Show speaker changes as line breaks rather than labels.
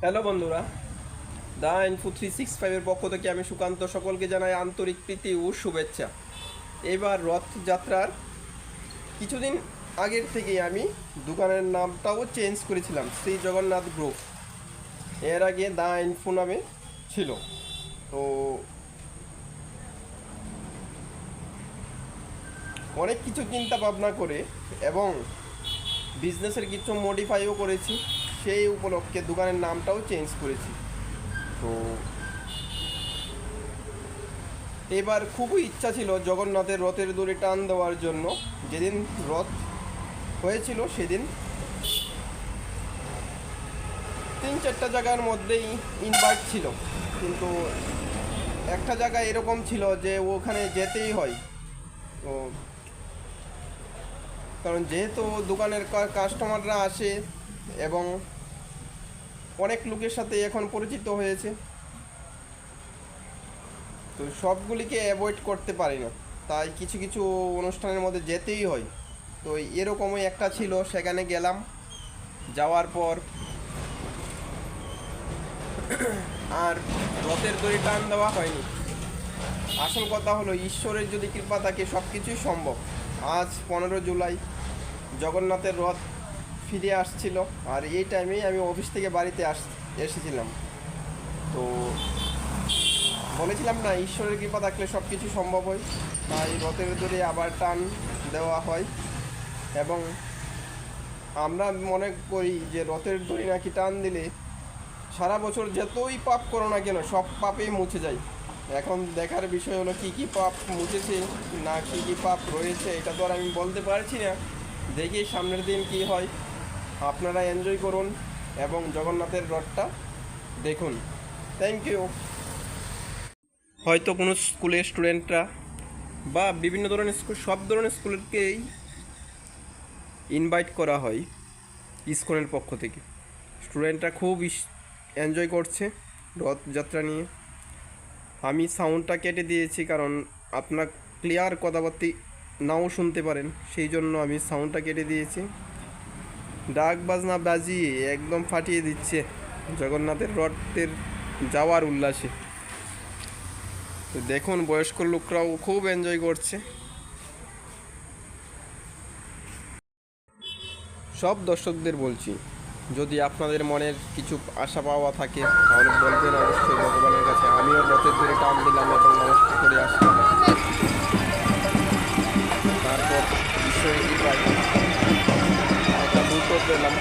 Hello বন্ধুরা, দা info 365-এর পক্ষ থেকে আমি সুকান্ত সকলকে জানাই আন্তরিক প্রীতি ও শুভেচ্ছা। এবার রথযাত্রার কিছুদিন আগের থেকেই আমি দোকানের নামটাও চেঞ্জ করেছিলাম, শ্রী জগন্নাথ গ্রুপ। এর আগে দা ইনফো নামে ছিল। তো অনেক কিছু চিন্তা ভাবনা করে এবং বিজনেসের কিছু মডিফাইও করেছি, সেই উপলক্ষে দোকানের নামটাও চেঞ্জ করেছি। তো এবার খুবই ইচ্ছা ছিল জগন্নাথের রথের দড়ি টান দেওয়ার জন্য। যেদিন রথ হয়েছিল সেদিন 3-4টা জায়গার মধ্যেই ইনভাইট ছিল, কিন্তু একটা জায়গায় এরকম ছিল যে ওখানে যেতেই হয়। তো কারণ যেহেতু দোকানের কাস্টমাররা আসে এবং অনেক লোকের সাথে এখন পরিচিত হয়েছে, তো সবগুলিকে অ্যাভয়েড করতে পারি না, তাই কিছু কিছু অনুষ্ঠানের মধ্যে যেতেই হয়। তো এরকমই একটা ছিল, সেখানে গেলাম। যাওয়ার পর আর রথের দড়ি টান দেওয়া হয়নি। আসল কথা হলো, ঈশ্বরের যদি কৃপা থাকে সব কিছুই সম্ভব। আজ 15 জুলাই জগন্নাথের রথ ফিরে আসছিল, আর এই টাইমেই আমি অফিস থেকে বাড়িতে এসেছিলাম। তো বলেছিলাম না, ঈশ্বরের কৃপা থাকলে সব কিছু সম্ভব হয়। তাই রথের দড়ি আবার টান দেওয়া হয় এবং আমরা মনে করি যে রথের দড়ি নাকি টান দিলে সারা বছর যতই পাপ করো না কেন সব পাপই মুছে যায়। এখন দেখার বিষয় হলো কী কী পাপ মুছেছে না কী কী পাপ রয়েছে, এটা তো আর আমি বলতে পারছি না। দেখি সামনের দিন কি হয়। আপনারা এনজয় করুন এবং জগন্নাথের রথটা দেখুন। Thank you. হয়তো কোনো স্কুলের স্টুডেন্টরা বা বিভিন্ন ধরনের স্কুল, সব ধরনের স্কুলকেই ইনভাইট করা হয় ইসকনের পক্ষ থেকে। স্টুডেন্টরা খুব এনজয় করছে রথযাত্রা নিয়ে। আমি সাউন্ডটা কেটে দিয়েছি কারণ আপনার ক্লিয়ার কথাবার্তা নাও শুনতে পারেন, সেই জন্য আমি সাউন্ডটা কেটে দিয়েছি। ডাক বাজনা বাজিয়ে একদম ফাটিয়ে দিচ্ছে জগন্নাথের রথের যাওয়ার উল্লাসে। তো দেখুন, বয়স্ক লোকরাও খুব এনজয় করছে। সব দর্শকদের বলছি, যদি আপনাদের মনের কিছু আশা পাওয়া থাকে তাহলে বলবেন অবশ্যই ভগবানের কাছে। আমিও রথের দড়ি টান দিলাম এবং নমস্কার করে আসলাম। তারপর ঈশ্বরের কৃপায় একটা দুটো পেলাম।